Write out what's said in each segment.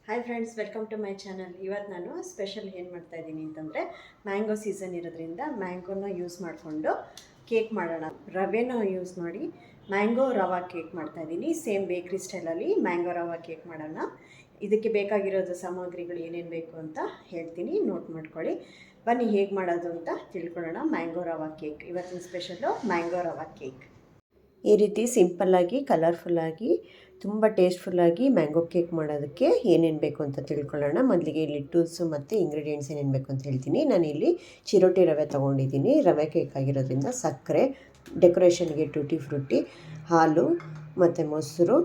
Hi friends, welcome to my channel. ಇವತ್ತು ನಾನು special ಏನು ಮಾಡ್ತಾ ಇದ್ದೀನಿ ಅಂತಂದರೆ, ಮ್ಯಾಂಗೋ ಸೀಸನ್ ಇರೋದ್ರಿಂದ ಮ್ಯಾಂಗೋನ ಯೂಸ್ ಮಾಡಿಕೊಂಡು ಕೇಕ್ ಮಾಡೋಣ. ರವೆನ ಯೂಸ್ ಮಾಡಿ ಮ್ಯಾಂಗೋ ರವಾ ಕೇಕ್ ಮಾಡ್ತಾ ಇದ್ದೀನಿ. ಸೇಮ್ ಬೇಕ್ರಿ ಸ್ಟೈಲಲ್ಲಿ ಮ್ಯಾಂಗೋ ರವಾ ಕೇಕ್ ಮಾಡೋಣ. ಇದಕ್ಕೆ ಬೇಕಾಗಿರೋದು ಸಾಮಗ್ರಿಗಳು ಏನೇನು ಬೇಕು ಅಂತ ಹೇಳ್ತೀನಿ, ನೋಟ್ ಮಾಡ್ಕೊಳ್ಳಿ. ಬನ್ನಿ ಹೇಗೆ ಮಾಡೋದು ಅಂತ ತಿಳ್ಕೊಳ್ಳೋಣ. ಮ್ಯಾಂಗೋ ರವಾ ಕೇಕ್ ಇವತ್ತಿನ ಸ್ಪೆಷಲ್ಲು ಮ್ಯಾಂಗೋ ರವಾ ಕೇಕ್. ಈ ರೀತಿ ಸಿಂಪಲ್ಲಾಗಿ ಕಲರ್ಫುಲ್ಲಾಗಿ ತುಂಬ ಟೇಸ್ಟ್ಫುಲ್ಲಾಗಿ ಮ್ಯಾಂಗೋ ಕೇಕ್ ಮಾಡೋದಕ್ಕೆ ಏನೇನು ಬೇಕು ಅಂತ ತಿಳ್ಕೊಳ್ಳೋಣ. ಮೊದಲಿಗೆ ಇಲ್ಲಿ ಟೂಲ್ಸು ಮತ್ತು ಇಂಗ್ರೀಡಿಯೆಂಟ್ಸ್ ಏನೇನು ಬೇಕು ಅಂತ ಹೇಳ್ತೀನಿ. ನಾನಿಲ್ಲಿ ಚಿರೋಟಿ ರವೆ ತೊಗೊಂಡಿದ್ದೀನಿ. ರವೆ ಕೇಕ್ ಆಗಿರೋದ್ರಿಂದ ಸಕ್ಕರೆ, ಡೆಕೋರೇಷನ್ಗೆ ಟೂಟಿ ಫ್ರೂಟಿ, ಹಾಲು ಮತ್ತು ಮೊಸರು,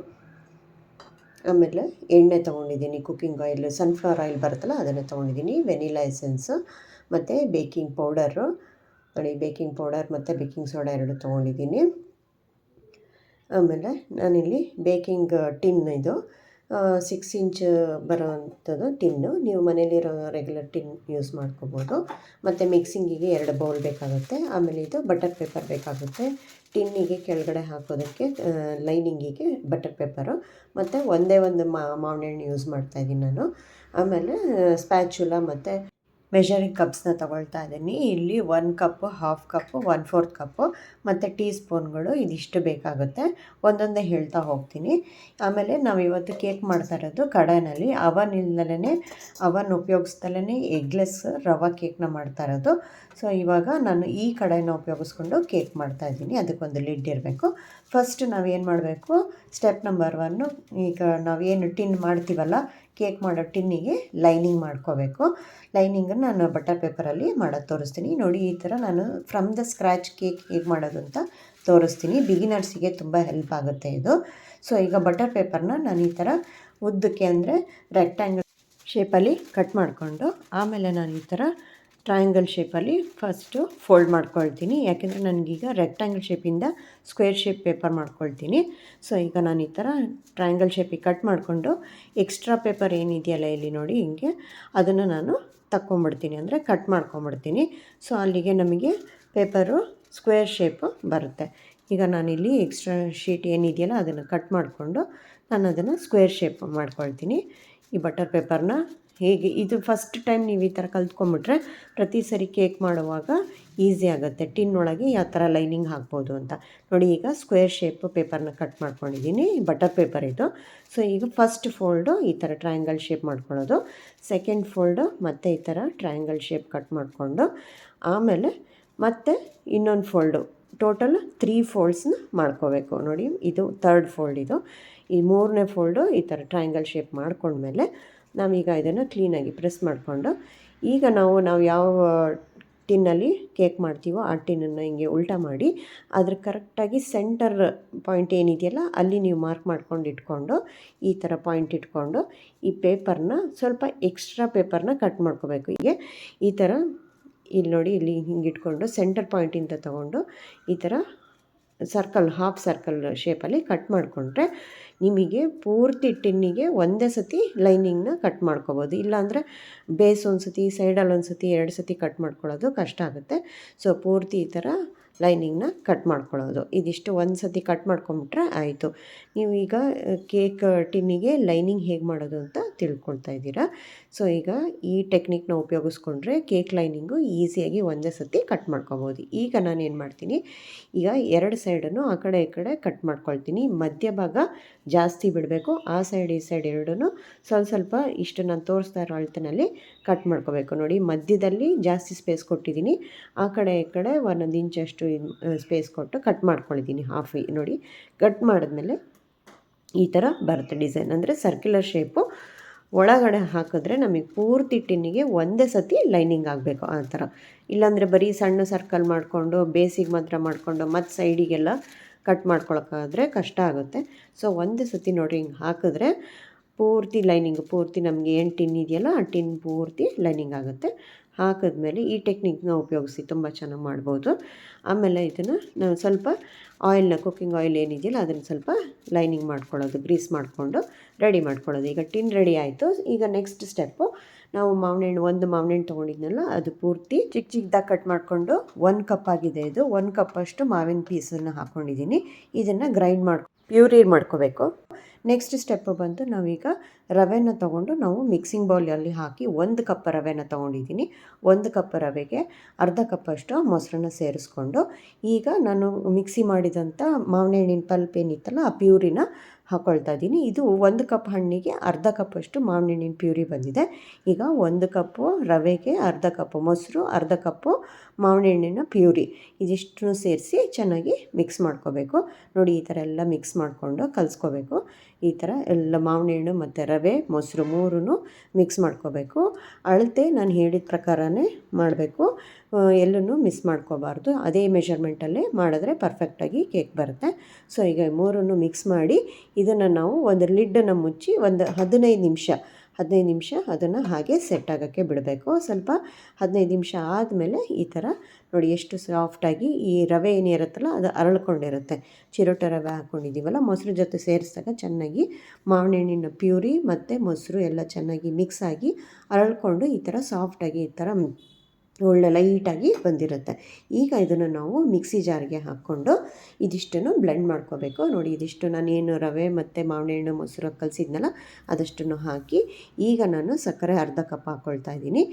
ಆಮೇಲೆ ಎಣ್ಣೆ ತೊಗೊಂಡಿದ್ದೀನಿ, ಕುಕ್ಕಿಂಗ್ ಆಯಿಲ್, ಸನ್ಫ್ಲವರ್ ಆಯಿಲ್ ಬರುತ್ತಲ್ಲ ಅದನ್ನು ತೊಗೊಂಡಿದ್ದೀನಿ, ವೆನಿಲಾ ಎಸೆನ್ಸು ಮತ್ತು ಬೇಕಿಂಗ್ ಪೌಡರು ನೋಡಿ, ಬೇಕಿಂಗ್ ಪೌಡರ್ ಮತ್ತು ಬೇಕಿಂಗ್ ಸೋಡಾ ಎರಡು ತೊಗೊಂಡಿದ್ದೀನಿ. ಆಮೇಲೆ ನಾನಿಲ್ಲಿ ಬೇಕಿಂಗ್ ಟಿನ್, ಇದು 6 ಇಂಚ್ ಬರೋವಂಥದ್ದು ಟಿನ್ನು. ನೀವು ಮನೇಲಿರೋ ರೆಗ್ಯುಲರ್ ಟಿನ್ ಯೂಸ್ ಮಾಡ್ಕೋಬೋದು. ಮತ್ತು ಮಿಕ್ಸಿಂಗಿಗೆ 2 ಬೌಲ್ ಬೇಕಾಗುತ್ತೆ. ಆಮೇಲೆ ಇದು ಬಟರ್ ಪೇಪರ್ ಬೇಕಾಗುತ್ತೆ. ಟಿನ್ನಿಗೆ ಕೆಳಗಡೆ ಹಾಕೋದಕ್ಕೆ ಲೈನಿಂಗಿಗೆ ಬಟರ್ ಪೇಪರು, ಮತ್ತು ಒಂದೇ ಒಂದು ಮಾವಿನ ಹಣ್ಣು ಯೂಸ್ ಮಾಡ್ತಾಯಿದ್ದೀನಿ ನಾನು. ಆಮೇಲೆ ಸ್ಪ್ಯಾಚುಲಾ ಮತ್ತು ಮೆಷರಿಂಗ್ ಕಪ್ಸ್ನ ತೊಗೊಳ್ತಾ ಇದ್ದೀನಿ. ಇಲ್ಲಿ 1 ಕಪ್ಪು, 1/2 ಕಪ್ಪು, 1/4 ಕಪ್ಪು ಮತ್ತು ಟೀ ಸ್ಪೂನ್ಗಳು ಇದಿಷ್ಟು ಬೇಕಾಗುತ್ತೆ. ಒಂದೊಂದೇ ಹೇಳ್ತಾ ಹೋಗ್ತೀನಿ. ಆಮೇಲೆ ನಾವು ಇವತ್ತು ಕೇಕ್ ಮಾಡ್ತಾ ಇರೋದು ಕಡಾಯಿನಲ್ಲಿ, ಅವನ್ ಉಪಯೋಗಿಸ್ದಲೇ ಎಗ್ಲೆಸ್ ರವಾ ಕೇಕ್ನ ಮಾಡ್ತಾ ಇರೋದು. ಸೊ ಇವಾಗ ನಾನು ಈ ಕಡಾಯಿನ ಉಪಯೋಗಿಸ್ಕೊಂಡು ಕೇಕ್ ಮಾಡ್ತಾಯಿದ್ದೀನಿ. ಅದಕ್ಕೊಂದು ಲಿಡ್ ಇರಬೇಕು. ಫಸ್ಟ್ ನಾವೇನು ಮಾಡಬೇಕು, ಸ್ಟೆಪ್ ನಂಬರ್ 1, ಈಗ ನಾವೇನು ಟಿನ್ ಮಾಡ್ತೀವಲ್ಲ, ಕೇಕ್ ಮಾಡೋ ಟಿನ್ನಿಗೆ ಲೈನಿಂಗ್ ಮಾಡ್ಕೋಬೇಕು. ಲೈನಿಂಗನ್ನು ನಾನು ಬಟರ್ ಪೇಪರಲ್ಲಿ ಮಾಡೋದು ತೋರಿಸ್ತೀನಿ. ನೋಡಿ, ಈ ಥರ ನಾನು ಫ್ರಮ್ ದ ಸ್ಕ್ರ್ಯಾಚ್ ಕೇಕ್ ಹೇಗೆ ಮಾಡೋದು ಅಂತ ತೋರಿಸ್ತೀನಿ. ಬಿಗಿನರ್ಸಿಗೆ ತುಂಬ ಹೆಲ್ಪ್ ಆಗುತ್ತೆ ಇದು. ಸೊ ಈಗ ಬಟರ್ ಪೇಪರ್ನ ನಾನು ಈ ಥರ ಉದ್ದಕ್ಕೆ, ಅಂದರೆ ರೆಕ್ಟ್ಯಾಂಗಲ್ ಶೇಪಲ್ಲಿ ಕಟ್ ಮಾಡಿಕೊಂಡು, ಆಮೇಲೆ ನಾನು ಈ ಥರ ಟ್ರಯಾಂಗಲ್ ಶೇಪಲ್ಲಿ ಫಸ್ಟು ಫೋಲ್ಡ್ ಮಾಡ್ಕೊಳ್ತೀನಿ. ಯಾಕೆಂದರೆ ನನಗೀಗ ರೆಕ್ಟ್ಯಾಂಗಲ್ ಶೇಪಿಂದ ಸ್ಕ್ವೇರ್ ಶೇಪ್ ಪೇಪರ್ ಮಾಡ್ಕೊಳ್ತೀನಿ. ಸೊ ಈಗ ನಾನು ಈ ಥರ ಟ್ರಯಾಂಗಲ್ ಶೇಪಿಗೆ ಕಟ್ ಮಾಡಿಕೊಂಡು, ಎಕ್ಸ್ಟ್ರಾ ಪೇಪರ್ ಏನಿದೆಯಲ್ಲ ಇಲ್ಲಿ ನೋಡಿ ಹಿಂಗೆ, ಅದನ್ನು ನಾನು ತಕ್ಕೊಂಬಿಡ್ತೀನಿ, ಅಂದರೆ ಕಟ್ ಮಾಡ್ಕೊಂಬಿಡ್ತೀನಿ. ಸೊ ಅಲ್ಲಿಗೆ ನಮಗೆ ಪೇಪರು ಸ್ಕ್ವೇರ್ ಶೇಪು ಬರುತ್ತೆ. ಈಗ ನಾನಿಲ್ಲಿ ಎಕ್ಸ್ಟ್ರಾ ಶೀಟ್ ಏನಿದೆಯಲ್ಲ ಅದನ್ನು ಕಟ್ ಮಾಡಿಕೊಂಡು ನಾನು ಅದನ್ನು ಸ್ಕ್ವೇರ್ ಶೇಪ್ ಮಾಡ್ಕೊಳ್ತೀನಿ. ಈ ಬಟರ್ ಪೇಪರ್ನ ಹೇಗೆ, ಇದು ಫಸ್ಟ್ ಟೈಮ್ ನೀವು ಈ ಥರ ಕಲ್ತ್ಕೊಂಬಿಟ್ರೆ ಪ್ರತಿ ಸರಿ ಕೇಕ್ ಮಾಡುವಾಗ ಈಸಿ ಆಗುತ್ತೆ, ಟಿನ್ ಒಳಗೆ ಯಾವ ಥರ ಲೈನಿಂಗ್ ಹಾಕ್ಬೋದು ಅಂತ. ನೋಡಿ, ಈಗ ಸ್ಕ್ವೇರ್ ಶೇಪ್ ಪೇಪರ್ನ ಕಟ್ ಮಾಡ್ಕೊಂಡಿದ್ದೀನಿ, ಬಟರ್ ಪೇಪರ್ ಇದು. ಸೊ ಈಗ ಫಸ್ಟ್ ಫೋಲ್ಡು ಈ ಥರ ಟ್ರಯಾಂಗಲ್ ಶೇಪ್ ಮಾಡ್ಕೊಳ್ಳೋದು, ಸೆಕೆಂಡ್ ಫೋಲ್ಡು ಮತ್ತು ಈ ಥರ ಟ್ರಯಾಂಗಲ್ ಶೇಪ್ ಕಟ್ ಮಾಡಿಕೊಂಡು, ಆಮೇಲೆ ಮತ್ತೆ ಇನ್ನೊಂದು ಫೋಲ್ಡು, ಟೋಟಲ್ 3 ಫೋಲ್ಡ್ಸ್ನ ಮಾಡ್ಕೋಬೇಕು. ನೋಡಿ, ಇದು 3rd ಫೋಲ್ಡ್ ಇದು. ಈ 3ನೇ ಫೋಲ್ಡು ಈ ಥರ ಟ್ರಯಾಂಗಲ್ ಶೇಪ್ ಮಾಡ್ಕೊಂಡ್ಮೇಲೆ ನಾವೀಗ ಇದನ್ನು ಕ್ಲೀನಾಗಿ ಪ್ರೆಸ್ ಮಾಡಿಕೊಂಡು, ಈಗ ನಾವು ಯಾವ ಟಿನ್ನಲ್ಲಿ ಕೇಕ್ ಮಾಡ್ತೀವೋ ಆ ಟಿನ್ನನ್ನು ಹಿಂಗೆ ಉಲ್ಟಾ ಮಾಡಿ, ಅದ್ರ ಕರೆಕ್ಟಾಗಿ ಸೆಂಟರ್ ಪಾಯಿಂಟ್ ಏನಿದೆಯಲ್ಲ ಅಲ್ಲಿ ನೀವು ಮಾರ್ಕ್ ಮಾಡ್ಕೊಂಡು ಇಟ್ಕೊಂಡು, ಈ ಥರ ಪಾಯಿಂಟ್ ಇಟ್ಕೊಂಡು ಈ ಪೇಪರ್ನ ಸ್ವಲ್ಪ ಎಕ್ಸ್ಟ್ರಾ ಪೇಪರ್ನ ಕಟ್ ಮಾಡ್ಕೋಬೇಕು. ಹೀಗೆ ಈ ಥರ ಇಲ್ಲಿ ನೋಡಿ, ಇಲ್ಲಿ ಹಿಂಗೆ ಇಟ್ಕೊಂಡು ಸೆಂಟರ್ ಪಾಯಿಂಟಿಂದ ತೊಗೊಂಡು ಈ ಥರ ಸರ್ಕಲ್, ಹಾಫ್ ಸರ್ಕಲ್ ಶೇಪಲ್ಲಿ ಕಟ್ ಮಾಡಿಕೊಂಡ್ರೆ ನಿಮಗೆ ಪೂರ್ತಿ ಟಿನ್ನಿಗೆ ಒಂದೇ ಸತಿ ಲೈನಿಂಗ್ನ ಕಟ್ ಮಾಡ್ಕೊಬೋದು. ಇಲ್ಲಾಂದರೆ ಬೇಸ್ ಒಂದು ಸತಿ, ಸೈಡಲ್ಲಿ ಒಂದು ಸತಿ, 2 ಸತಿ ಕಟ್ ಮಾಡ್ಕೊಳ್ಳೋದು ಕಷ್ಟ ಆಗುತ್ತೆ. ಸೊ ಪೂರ್ತಿ ಈ ಥರ ಲೈನಿಂಗ್ನ ಕಟ್ ಮಾಡ್ಕೊಳ್ಳೋದು, ಇದಿಷ್ಟು ಒಂದು ಸತಿ ಕಟ್ ಮಾಡ್ಕೊಂಬಿಟ್ರೆ ಆಯಿತು. ನೀವು ಈಗ ಕೇಕ್ ಟಿನ್ನಿಗೆ ಲೈನಿಂಗ್ ಹೇಗೆ ಮಾಡೋದು ಅಂತ ತಿಳ್ಕೊಳ್ತಾ ಇದ್ದೀರಾ. ಸೊ ಈಗ ಈ ಟೆಕ್ನಿಕ್ನ ಉಪಯೋಗಿಸ್ಕೊಂಡ್ರೆ ಕೇಕ್ ಲೈನಿಂಗು ಈಸಿಯಾಗಿ ಒಂದೇ ಸತಿ ಕಟ್ ಮಾಡ್ಕೊಬೋದು. ಈಗ ನಾನು ಏನು ಮಾಡ್ತೀನಿ, ಈಗ 2 ಸೈಡನ್ನು ಆ ಕಡೆ ಈ ಕಡೆ ಕಟ್ ಮಾಡ್ಕೊಳ್ತೀನಿ. ಮಧ್ಯಭಾಗ ಜಾಸ್ತಿ ಬಿಡಬೇಕು, ಆ ಸೈಡ್ ಈ ಸೈಡ್ ಎರಡೂ ಸ್ವಲ್ಪ ಇಷ್ಟು ನಾನು ತೋರಿಸ್ತಾ ಇರೋ ಅಳತೆನಲ್ಲಿ ಕಟ್ ಮಾಡ್ಕೋಬೇಕು. ನೋಡಿ, ಮಧ್ಯದಲ್ಲಿ ಜಾಸ್ತಿ ಸ್ಪೇಸ್ ಕೊಟ್ಟಿದ್ದೀನಿ, ಆ ಕಡೆ ಈ ಕಡೆ 1 ಇಂಚಷ್ಟು ಸ್ಪೇಸ್ ಕೊಟ್ಟು ಕಟ್ ಮಾಡ್ಕೊಂಡಿದ್ದೀನಿ ಹಾಫ್. ನೋಡಿ, ಕಟ್ ಮಾಡಿದ್ಮೇಲೆ ಈ ಥರ ಬರುತ್ತೆ ಡಿಸೈನ್, ಅಂದರೆ ಸರ್ಕ್ಯುಲರ್ ಶೇಪು. ಒಳಗಡೆ ಹಾಕಿದ್ರೆ ನಮಗೆ ಪೂರ್ತಿ ಟಿನ್ನಿಗೆ ಒಂದೇ ಸತಿ ಲೈನಿಂಗ್ ಆಗಬೇಕು ಆ ಥರ. ಇಲ್ಲಾಂದರೆ ಬರೀ ಸಣ್ಣ ಸರ್ಕಲ್ ಮಾಡಿಕೊಂಡು ಬೇಸಿಗೆ ಮಾತ್ರ ಮಾಡಿಕೊಂಡು ಮತ್ತು ಸೈಡಿಗೆಲ್ಲ ಕಟ್ ಮಾಡ್ಕೊಳಕ್ಕಾದ್ರೆ ಕಷ್ಟ ಆಗುತ್ತೆ. ಸೊ ಒಂದೇ ಸತಿ ನೋಡಿ ಹಿಂಗೆ ಹಾಕಿದ್ರೆ ಪೂರ್ತಿ ಲೈನಿಂಗ್, ಪೂರ್ತಿ ನಮಗೆ ಏನು ಟಿನ್ ಇದೆಯಲ್ಲ ಆ ಟಿನ್ ಪೂರ್ತಿ ಲೈನಿಂಗ್ ಆಗುತ್ತೆ. ಹಾಕಿದ್ಮೇಲೆ ಈ ಟೆಕ್ನಿಕ್ನ ಉಪಯೋಗಿಸಿ ತುಂಬ ಚೆನ್ನಾಗಿ ಮಾಡ್ಬೋದು. ಆಮೇಲೆ ಇದನ್ನು ನಾವು ಸ್ವಲ್ಪ ಆಯಿಲ್ನ, ಕುಕ್ಕಿಂಗ್ ಆಯಿಲ್ ಏನಿದೆಯಲ್ಲ ಅದನ್ನು ಸ್ವಲ್ಪ ಲೈನಿಂಗ್ ಮಾಡ್ಕೊಳ್ಳೋದು, ಗ್ರೀಸ್ ಮಾಡಿಕೊಂಡು ರೆಡಿ ಮಾಡ್ಕೊಳ್ಳೋದು. ಈಗ ಟಿನ್ ರೆಡಿ ಆಯಿತು. ಈಗ ನೆಕ್ಸ್ಟ್ ಸ್ಟೆಪ್ಪು, ನಾವು ಒಂದು ಮಾವಿನ ಹಣ್ಣು ತೊಗೊಂಡಿದ್ನಲ್ಲ ಅದು ಪೂರ್ತಿ ಚಿಕ್ಕದಾಗಿ ಕಟ್ ಮಾಡಿಕೊಂಡು, 1 ಕಪ್ ಆಗಿದೆ ಇದು, 1 ಕಪ್ಪಷ್ಟು ಮಾವಿನ ಪೀಸನ್ನು ಹಾಕ್ಕೊಂಡಿದ್ದೀನಿ. ಇದನ್ನು ಗ್ರೈಂಡ್ ಪ್ಯೂರಿ ಮಾಡ್ಕೋಬೇಕು. ನೆಕ್ಸ್ಟ್ ಸ್ಟೆಪ್ಪು ಬಂದು ನಾವೀಗ ರವೆನ ತೊಗೊಂಡು ನಾವು ಮಿಕ್ಸಿಂಗ್ ಬೌಲಲ್ಲಿ ಹಾಕಿ 1 ಕಪ್ ರವೆನ ತೊಗೊಂಡಿದ್ದೀನಿ. 1 ಕಪ್ ರವೆಗೆ ಅರ್ಧ ಕಪ್ಪಷ್ಟು ಮೊಸರನ್ನ ಸೇರಿಸ್ಕೊಂಡು ಈಗ ನಾನು ಮಿಕ್ಸಿ ಮಾಡಿದಂಥ ಮಾವಿನ ಹಣ್ಣಿನ ಪಲ್ಪ್ ಏನಿತ್ತಲ್ಲ ಆ ಪ್ಯೂರಿನ ಹಾಕ್ಕೊಳ್ತಾ ಇದ್ದೀನಿ. ಇದು 1 ಕಪ್ ಹಣ್ಣಿಗೆ ಅರ್ಧ ಕಪ್ಪಷ್ಟು ಮಾವಿನ ಹಣ್ಣಿನ ಪ್ಯೂರಿ ಬಂದಿದೆ. ಈಗ 1 ಕಪ್ಪು ರವೆಗೆ ಅರ್ಧ ಕಪ್ಪು ಮೊಸರು, ಅರ್ಧ ಕಪ್ಪು ಮಾವಿನ ಹಣ್ಣಿನ ಪ್ಯೂರಿ ಇದಿಷ್ಟನ್ನು ಸೇರಿಸಿ ಚೆನ್ನಾಗಿ ಮಿಕ್ಸ್ ಮಾಡ್ಕೋಬೇಕು. ನೋಡಿ ಈ ಥರ ಎಲ್ಲ ಮಿಕ್ಸ್ ಮಾಡಿಕೊಂಡು ಕಲಿಸ್ಕೋಬೇಕು. ಈ ಥರ ಎಲ್ಲ ಮಾವಿನ ಹಣ್ಣು ಮತ್ತು ರವೆ ಮೊಸರು ಮೂರೂ ಮಿಕ್ಸ್ ಮಾಡ್ಕೋಬೇಕು. ಅಳತೆ ನಾನು ಹೇಳಿದ ಪ್ರಕಾರನೇ ಮಾಡಬೇಕು, ಎಲ್ಲೂ ಮಿಸ್ ಮಾಡ್ಕೋಬಾರ್ದು. ಅದೇ ಮೆಷರ್ಮೆಂಟಲ್ಲೇ ಮಾಡಿದ್ರೆ ಪರ್ಫೆಕ್ಟಾಗಿ ಕೇಕ್ ಬರುತ್ತೆ. ಸೊ ಈಗ ಮೂರನ್ನು ಮಿಕ್ಸ್ ಮಾಡಿ ಇದನ್ನು ನಾವು ಒಂದು ಲಿಡ್ಡನ್ನು ಮುಚ್ಚಿ ಒಂದು 15 ನಿಮಿಷ ಅದನ್ನು ಹಾಗೆ ಸೆಟ್ ಆಗೋಕ್ಕೆ ಬಿಡಬೇಕು. ಸ್ವಲ್ಪ 15 ನಿಮಿಷ ಆದಮೇಲೆ ಈ ಥರ ನೋಡಿ ಎಷ್ಟು ಸಾಫ್ಟಾಗಿ ಈ ರವೆ ಏನಿರುತ್ತಲ್ಲ ಅದು ಅರಳ್ಕೊಂಡಿರುತ್ತೆ. ಚಿರೋಟ ರವೆ ಹಾಕ್ಕೊಂಡಿದ್ದೀವಲ್ಲ, ಮೊಸರು ಜೊತೆ ಸೇರಿಸಿದಾಗ ಚೆನ್ನಾಗಿ ಮಾವಿನ ಹಣ್ಣಿನ ಪ್ಯೂರಿ ಮತ್ತು ಮೊಸರು ಎಲ್ಲ ಚೆನ್ನಾಗಿ ಮಿಕ್ಸ್ ಆಗಿ ಅರಳ್ಕೊಂಡು ಈ ಥರ ಸಾಫ್ಟಾಗಿ ಈ ಥರ ಒಳ್ಳೆ ಲೈಟಾಗಿ ಬಂದಿರುತ್ತೆ. ಈಗ ಇದನ್ನು ನಾವು ಮಿಕ್ಸಿ ಜಾರ್ಗೆ ಹಾಕ್ಕೊಂಡು ಇದಿಷ್ಟನ್ನು ಬ್ಲೆಂಡ್ ಮಾಡ್ಕೋಬೇಕು. ನೋಡಿ ಇದಿಷ್ಟು ನಾನೇನು ರವೆ ಮತ್ತು ಮಾವಿನ ಹಣ್ಣು ಮೊಸರು ಕಲಸಿದ್ನಲ್ಲ ಅದಷ್ಟನ್ನು ಹಾಕಿ ಈಗ ನಾನು ಸಕ್ಕರೆ ಅರ್ಧ ಕಪ್ ಹಾಕ್ಕೊಳ್ತಾ ಇದ್ದೀನಿ.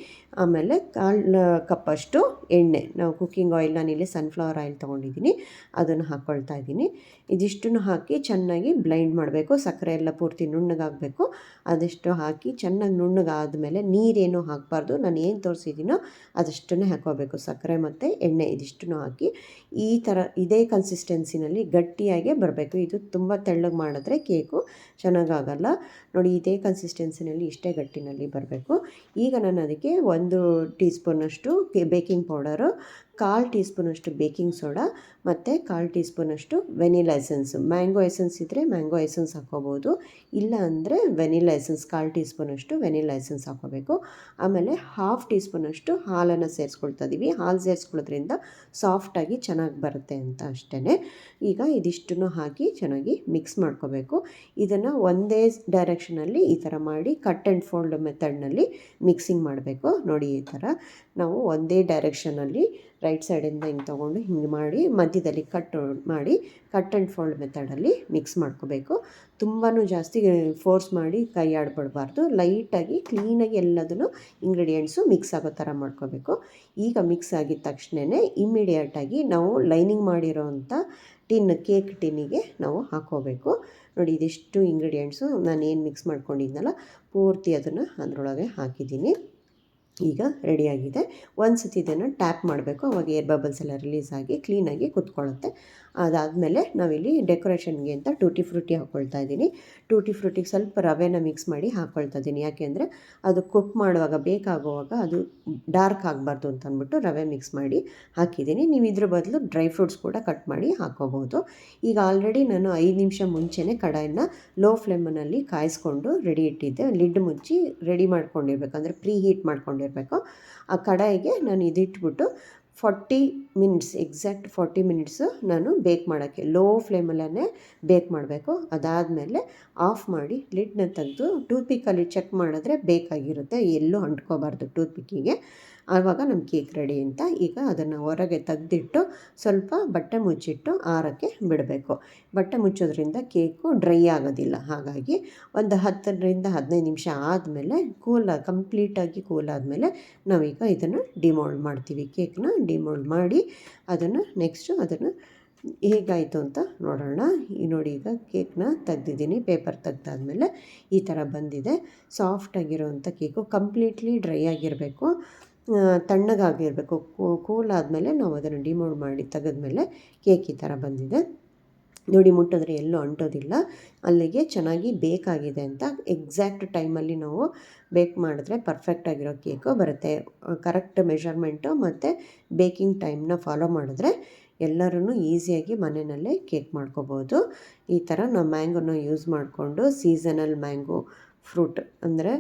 ಆಮೇಲೆ 1/4 ಕಪ್ಪಷ್ಟು ಎಣ್ಣೆ, ನಾವು ಕುಕ್ಕಿಂಗ್ ಆಯಿಲ್ ನಾನಿಲ್ಲಿ ಸನ್ಫ್ಲವರ್ ಆಯಿಲ್ ತೊಗೊಂಡಿದ್ದೀನಿ, ಅದನ್ನು ಹಾಕ್ಕೊಳ್ತಾ ಇದ್ದೀನಿ. ಇದಿಷ್ಟನ್ನು ಹಾಕಿ ಚೆನ್ನಾಗಿ ಬ್ಲೆಂಡ್ ಮಾಡಬೇಕು. ಸಕ್ಕರೆ ಎಲ್ಲ ಪೂರ್ತಿ ನುಣ್ಣಗಾಗಬೇಕು. ಅದಷ್ಟು ಹಾಕಿ ಚೆನ್ನಾಗಿ ನುಣ್ಣಗಾದಮೇಲೆ ನೀರೇನು ಹಾಕಬಾರ್ದು, ನಾನು ಏನು ತೋರಿಸಿದ್ದೀನೋ ಅದಷ್ಟನ್ನೇ ಹಾಕೋಬೇಕು. ಸಕ್ಕರೆ ಮತ್ತು ಎಣ್ಣೆ ಇದಿಷ್ಟನ್ನು ಹಾಕಿ ಈ ಥರ ಇದೇ ಕನ್ಸಿಸ್ಟೆನ್ಸಿನಲ್ಲಿ ಗಟ್ಟಿಯಾಗೇ ಬರಬೇಕು. ಇದು ತುಂಬ ತೆಳ್ಳಗೆ ಮಾಡಿದ್ರೆ ಕೇಕು ಚೆನ್ನಾಗಾಗಲ್ಲ. ನೋಡಿ ಇದೇ ಕನ್ಸಿಸ್ಟೆನ್ಸಿನಲ್ಲಿ ಇಷ್ಟೇ ಗಟ್ಟಿನಲ್ಲಿ ಬರಬೇಕು. ಈಗ ನಾನು ಅದಕ್ಕೆ 1 ಟೀ ಸ್ಪೂನಷ್ಟು ಬೇಕಿಂಗ್ ಪೌಡರು, 1/4 ಟೀ ಸ್ಪೂನಷ್ಟು ಬೇಕಿಂಗ್ ಸೋಡಾ ಮತ್ತು 1/4 ಟೀ ಸ್ಪೂನಷ್ಟು ವೆನಿಲಾ ಎಸೆನ್ಸು. ಮ್ಯಾಂಗೋ ಎಸೆನ್ಸ್ ಇದ್ದರೆ ಮ್ಯಾಂಗೋ ಎಸೆನ್ಸ್ ಹಾಕ್ಕೋಬೋದು, ಇಲ್ಲ ಅಂದರೆ ವೆನಿಲಾ ಎಸೆನ್ಸ್ 1/4 ಟೀ ಸ್ಪೂನಷ್ಟು ವೆನಿಲಾ ಎಸೆನ್ಸ್ ಹಾಕ್ಕೋಬೇಕು. ಆಮೇಲೆ 1/2 ಟೀ ಸ್ಪೂನಷ್ಟು ಹಾಲನ್ನು ಸೇರಿಸ್ಕೊಳ್ತಾ ಇದ್ದೀವಿ. ಹಾಲು ಸೇರಿಸ್ಕೊಳ್ಳೋದ್ರಿಂದ ಸಾಫ್ಟಾಗಿ ಚೆನ್ನಾಗಿ ಬರುತ್ತೆ ಅಂತ ಅಷ್ಟೇ. ಈಗ ಇದಿಷ್ಟನ್ನು ಹಾಕಿ ಚೆನ್ನಾಗಿ ಮಿಕ್ಸ್ ಮಾಡ್ಕೋಬೇಕು. ಇದನ್ನು ಒಂದೇ ಡೈರೆಕ್ಷನಲ್ಲಿ ಈ ಥರ ಮಾಡಿ ಕಟ್ ಆ್ಯಂಡ್ ಫೋಲ್ಡ್ ಮೆಥಡ್ನಲ್ಲಿ ಮಿಕ್ಸಿಂಗ್ ಮಾಡಬೇಕು. ನೋಡಿ ಈ ಥರ ನಾವು ಒಂದೇ ಡೈರೆಕ್ಷನಲ್ಲಿ ರೈಟ್ ಸೈಡಿಂದ ಹಿಂಗೆ ತೊಗೊಂಡು ಹಿಂಗೆ ಮಾಡಿ ಮಧ್ಯದಲ್ಲಿ ಕಟ್ ಆ್ಯಂಡ್ ಫೋಲ್ಡ್ ಮೆಥಡಲ್ಲಿ ಮಿಕ್ಸ್ ಮಾಡ್ಕೋಬೇಕು. ತುಂಬಾ ಜಾಸ್ತಿ ಫೋರ್ಸ್ ಮಾಡಿ ಕೈ ಆಡ್ಬಿಡಬಾರ್ದು. ಲೈಟಾಗಿ ಕ್ಲೀನಾಗಿ ಎಲ್ಲದನ್ನು ಇಂಗ್ರೀಡಿಯೆಂಟ್ಸು ಮಿಕ್ಸ್ ಆಗೋ ಥರ ಮಾಡ್ಕೋಬೇಕು. ಈಗ ಮಿಕ್ಸ್ ಆಗಿದ ತಕ್ಷಣವೇ ಇಮ್ಮಿಡಿಯೇಟಾಗಿ ನಾವು ಲೈನಿಂಗ್ ಮಾಡಿರೋವಂಥ ಕೇಕ್ ಟಿನ್ನಿಗೆ ನಾವು ಹಾಕ್ಕೋಬೇಕು. ನೋಡಿ ಇದಿಷ್ಟು ಇಂಗ್ರೀಡಿಯೆಂಟ್ಸು ನಾನು ಏನು ಮಿಕ್ಸ್ ಮಾಡ್ಕೊಂಡಿದ್ನಲ್ಲ ಪೂರ್ತಿ ಅದನ್ನು ಅದರೊಳಗೆ ಹಾಕಿದ್ದೀನಿ. ಈಗ ರೆಡಿಯಾಗಿದೆ. ಒಂದು ಸತಿ ಇದನ್ನು ಟ್ಯಾಪ್ ಮಾಡಬೇಕು, ಅವಾಗ ಏರ್ ಬಬಲ್ಸ್ ಎಲ್ಲ ರಿಲೀಸ್ ಆಗಿ ಕ್ಲೀನಾಗಿ ಕುತ್ಕೊಳ್ಳುತ್ತೆ. ಅದಾದಮೇಲೆ ನಾವಿಲ್ಲಿ ಡೆಕೋರೇಷನ್ಗೆ ಅಂತ ಟೂಟಿ ಫ್ರೂಟಿ ಹಾಕ್ಕೊಳ್ತಾ ಇದ್ದೀನಿ. ಟೂಟಿ ಫ್ರೂಟಿಗೆ ಸ್ವಲ್ಪ ರವೆನ ಮಿಕ್ಸ್ ಮಾಡಿ ಹಾಕ್ಕೊಳ್ತಾ ಇದ್ದೀನಿ. ಯಾಕೆಂದರೆ ಅದು ಕುಕ್ ಮಾಡುವಾಗ ಬೇಕಾಗುವಾಗ ಅದು ಡಾರ್ಕ್ ಆಗಬಾರ್ದು ಅಂತ ಅಂದ್ಬಿಟ್ಟು ರವೆ ಮಿಕ್ಸ್ ಮಾಡಿ ಹಾಕಿದ್ದೀನಿ. ನೀವು ಇದ್ರ ಬದಲು ಡ್ರೈ ಫ್ರೂಟ್ಸ್ ಕೂಡ ಕಟ್ ಮಾಡಿ ಹಾಕ್ಕೋಬೋದು. ಈಗ ಆಲ್ರೆಡಿ ನಾನು 5 ನಿಮಿಷ ಮುಂಚೆನೇ ಕಡಾಯಿನ ಲೋ ಫ್ಲೇಮಲ್ಲಿ ಕಾಯಿಸ್ಕೊಂಡು ರೆಡಿ ಇಟ್ಟಿದ್ದೆ. ಲಿಡ್ ಮುಚ್ಚಿ ರೆಡಿ ಮಾಡ್ಕೊಂಡಿರ್ಬೇಕು, ಅಂದರೆ ಪ್ರೀ ಹೀಟ್ ಮಾಡ್ಕೊಂಡಿರಬೇಕು. ಆ ಕಡಾಯಿಗೆ ನಾನು ಇದಿಟ್ಬಿಟ್ಟು 40 ಮಿನಿಟ್ಸ್ ಎಕ್ಸಾಕ್ಟ್ 40 ಮಿನಿಟ್ಸು ನಾನು ಬೇಕ್ ಮಾಡೋಕ್ಕೆ ಲೋ ಫ್ಲೇಮಲ್ಲೇ ಬೇಕ್ ಮಾಡಬೇಕು. ಅದಾದಮೇಲೆ ಆಫ್ ಮಾಡಿ ಲಿಡ್ನ ತೆಗೆದು ಟೂತ್ಪಿಕ್ಕಲ್ಲಿ ಚೆಕ್ ಮಾಡಿದ್ರೆ ಬೇಕಾಗಿರುತ್ತೆ, ಎಲ್ಲೂ ಅಂಟ್ಕೋಬಾರ್ದು ಟೂತ್ಪಿಕ್ಕಿಗೆ. ಆವಾಗ ನಮ್ಮ ಕೇಕ್ ರೆಡಿ ಅಂತ. ಈಗ ಅದನ್ನು ಹೊರಗೆ ತೆಗೆದಿಟ್ಟು ಸ್ವಲ್ಪ ಬಟ್ಟೆ ಮುಚ್ಚಿಟ್ಟು ಆರೋಕ್ಕೆ ಬಿಡಬೇಕು. ಬಟ್ಟೆ ಮುಚ್ಚೋದ್ರಿಂದ ಕೇಕು ಡ್ರೈ ಆಗೋದಿಲ್ಲ. ಹಾಗಾಗಿ ಒಂದು 10ರಿಂದ 15 ನಿಮಿಷ ಆದಮೇಲೆ ಕಂಪ್ಲೀಟಾಗಿ ಕೂಲ್ ಆದಮೇಲೆ ನಾವೀಗ ಇದನ್ನು ಡಿಮೋಲ್ಡ್ ಮಾಡ್ತೀವಿ. ಕೇಕ್ನ ಡಿಮೋಲ್ಡ್ ಮಾಡಿ ಅದನ್ನು ಅದನ್ನು ಹೇಗಾಯಿತು ಅಂತ ನೋಡೋಣ. ನೋಡಿ ಈಗ ಕೇಕ್ನ ತೆಗ್ದಿದ್ದೀನಿ. ಪೇಪರ್ ತೆಗ್ದಾದ್ಮೇಲೆ ಈ ಥರ ಬಂದಿದೆ. ಸಾಫ್ಟಾಗಿರೋವಂಥ ಕೇಕು, ಕಂಪ್ಲೀಟ್ಲಿ ಡ್ರೈ ಆಗಿರಬೇಕು, ತಣ್ಣಗಾಗಿರಬೇಕು. ಕೂಲ್ ಆದಮೇಲೆ ನಾವು ಅದನ್ನು ಡಿಮೋಲ್ಡ್ ಮಾಡಿ ತೆಗೆದ್ಮೇಲೆ ಕೇಕ್ ಈ ಥರ ಬಂದಿದೆ. ನೋಡಿ ಮುಟ್ಟಿದ್ರೆ ಎಲ್ಲೂ ಅಂಟೋದಿಲ್ಲ, ಅಲ್ಲಿಗೆ ಚೆನ್ನಾಗಿ ಬೇಕಾಗಿದೆ ಅಂತ. ಎಕ್ಸಾಕ್ಟ್ ಟೈಮಲ್ಲಿ ನಾವು ಬೇಕ್ ಮಾಡಿದ್ರೆ ಪರ್ಫೆಕ್ಟಾಗಿರೋ ಕೇಕು ಬರುತ್ತೆ. ಕರೆಕ್ಟ್ ಮೆಷರ್ಮೆಂಟು ಮತ್ತು ಬೇಕಿಂಗ್ ಟೈಮ್ನ ಫಾಲೋ ಮಾಡಿದ್ರೆ ಎಲ್ಲರೂ ಈಸಿಯಾಗಿ ಮನೆಯಲ್ಲೇ ಕೇಕ್ ಮಾಡ್ಕೋಬೋದು. ಈ ಥರ ನಾವು ಮ್ಯಾಂಗೋನ ಯೂಸ್ ಮಾಡಿಕೊಂಡು ಸೀಸನಲ್ ಮ್ಯಾಂಗೋ ಫ್ರೂಟ್ ಅಂದರೆ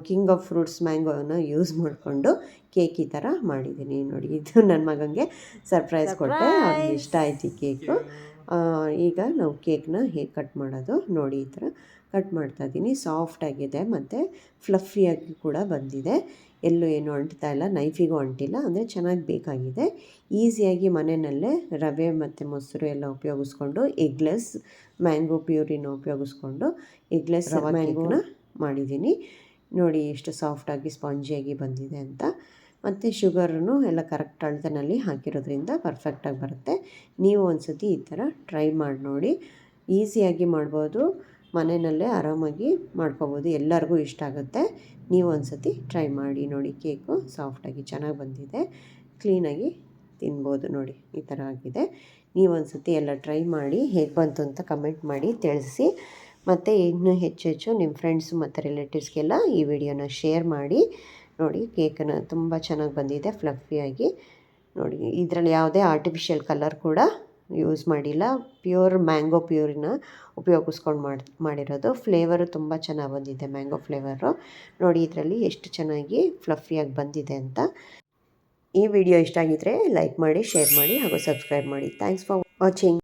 ಕಿಂಗ್ ಆಫ್ ಫ್ರೂಟ್ಸ್ ಮ್ಯಾಂಗೋನ ಯೂಸ್ ಮಾಡಿಕೊಂಡು ಕೇಕ್ ಈ ಥರ ಮಾಡಿದ್ದೀನಿ. ನೋಡಿ ಇದು ನನ್ನ ಮಗನಿಗೆ ಸರ್ಪ್ರೈಸ್ ಕೊಟ್ಟೆ, ಅವ್ನಿಗೆ ಇಷ್ಟ ಆಯ್ತು ಈ ಕೇಕು. ಈಗ ನಾವು ಕೇಕ್ನ ಹೇಗೆ ಕಟ್ ಮಾಡೋದು ನೋಡಿ, ಈ ಥರ ಕಟ್ ಮಾಡ್ತಾಯಿದ್ದೀನಿ. ಸಾಫ್ಟಾಗಿದೆ ಮತ್ತು ಫ್ಲಫಿಯಾಗಿ ಕೂಡ ಬಂದಿದೆ. ಎಲ್ಲೂ ಏನು ಅಂಟ್ತಾ ಇಲ್ಲ, ನೈಫಿಗೂ ಅಂಟಿಲ್ಲ, ಅಂದರೆ ಚೆನ್ನಾಗಿ ಬೇಕಾಗಿದೆ. ಈಸಿಯಾಗಿ ಮನೆಯಲ್ಲೇ ರವೆ ಮತ್ತು ಮೊಸರು ಎಲ್ಲ ಉಪಯೋಗಿಸ್ಕೊಂಡು ಎಗ್ಲೆಸ್ ಮ್ಯಾಂಗೋ ಪ್ಯೂರಿನ ಉಪಯೋಗಿಸ್ಕೊಂಡು ಎಗ್ಲೆಸ್ ರವಾ ಕೇಕ್ನ ಮಾಡಿದ್ದೀನಿ. ನೋಡಿ ಎಷ್ಟು ಸಾಫ್ಟಾಗಿ ಸ್ಪಾಂಜಿಯಾಗಿ ಬಂದಿದೆ ಅಂತ. ಮತ್ತು ಶುಗರನ್ನು ಎಲ್ಲ ಕರೆಕ್ಟ್ ಅಳತೆನಲ್ಲಿ ಹಾಕಿರೋದ್ರಿಂದ ಪರ್ಫೆಕ್ಟಾಗಿ ಬರುತ್ತೆ. ನೀವು ಒಂದು ಸತಿ ಈ ಥರ ಟ್ರೈ ಮಾಡಿ ನೋಡಿ. ಈಸಿಯಾಗಿ ಮಾಡ್ಬೋದು, ಮನೆಯಲ್ಲೇ ಆರಾಮಾಗಿ ಮಾಡ್ಕೊಬೋದು, ಎಲ್ಲರಿಗೂ ಇಷ್ಟ ಆಗುತ್ತೆ. ನೀವು ಒಂದು ಸತಿ ಟ್ರೈ ಮಾಡಿ ನೋಡಿ. ಕೇಕು ಸಾಫ್ಟಾಗಿ ಚೆನ್ನಾಗಿ ಬಂದಿದೆ, ಕ್ಲೀನಾಗಿ ತಿನ್ಬೋದು. ನೋಡಿ ಈ ಥರ ಆಗಿದೆ. ನೀವು ಒಂದು ಸತಿ ಎಲ್ಲ ಟ್ರೈ ಮಾಡಿ ಹೇಗೆ ಬಂತು ಅಂತ ಕಮೆಂಟ್ ಮಾಡಿ ತಿಳಿಸಿ. ಮತ್ತು ಇನ್ನೂ ಹೆಚ್ಚು ನಿಮ್ಮ ಫ್ರೆಂಡ್ಸು ಮತ್ತು ರಿಲೇಟಿವ್ಸ್ಗೆಲ್ಲ ಈ ವಿಡಿಯೋನ ಶೇರ್ ಮಾಡಿ. ನೋಡಿ ಕೇಕನ್ನು ತುಂಬ ಚೆನ್ನಾಗಿ ಬಂದಿದೆ, ಫ್ಲಫಿಯಾಗಿ. ನೋಡಿ ಇದರಲ್ಲಿ ಯಾವುದೇ ಆರ್ಟಿಫಿಷಿಯಲ್ ಕಲರ್ ಕೂಡ ಯೂಸ್ ಮಾಡಿಲ್ಲ, ಪ್ಯೂರ್ ಮ್ಯಾಂಗೋ ಪ್ಯೂರಿನ ಉಪಯೋಗಿಸ್ಕೊಂಡು ಮಾಡಿರೋದು. ಫ್ಲೇವರು ತುಂಬ ಚೆನ್ನಾಗಿ ಬಂದಿದೆ, ಮ್ಯಾಂಗೋ ಫ್ಲೇವರು. ನೋಡಿ ಇದರಲ್ಲಿ ಎಷ್ಟು ಚೆನ್ನಾಗಿ ಫ್ಲಫಿಯಾಗಿ ಬಂದಿದೆ ಅಂತ. ಈ ವಿಡಿಯೋ ಇಷ್ಟ ಆಗಿದ್ದರೆ ಲೈಕ್ ಮಾಡಿ, ಶೇರ್ ಮಾಡಿ ಹಾಗೂ ಸಬ್ಸ್ಕ್ರೈಬ್ ಮಾಡಿ. Thanks for watching.